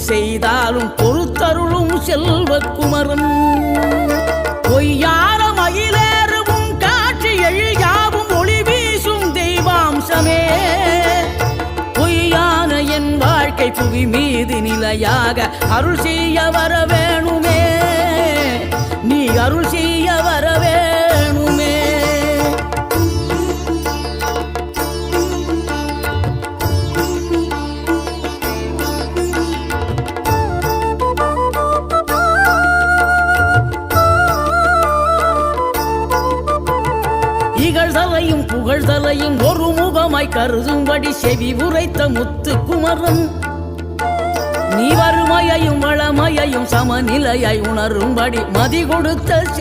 செய்தாலும் பொறுத்தருளும் செல்வ குமரன் பொய்யான மயிலேறவும் காட்சி எழியாவும் ஒளி வீசும் தெய்வாம்சமே பொய்யான என் வாழ்க்கை புவி மீது நிலையாக அருள் செய்ய வர வேணுமே நீ அருள் செய்ய வர வேணுமே இகழ்தலையும் புகழ்தலையும் ஒரு முகமாய் கருதும்படி செவி உரைத்த முத்து குமரன் நீ வறுமையையும் வளமையையும் சமநிலையை உணரும்படி மதி கொடுத்த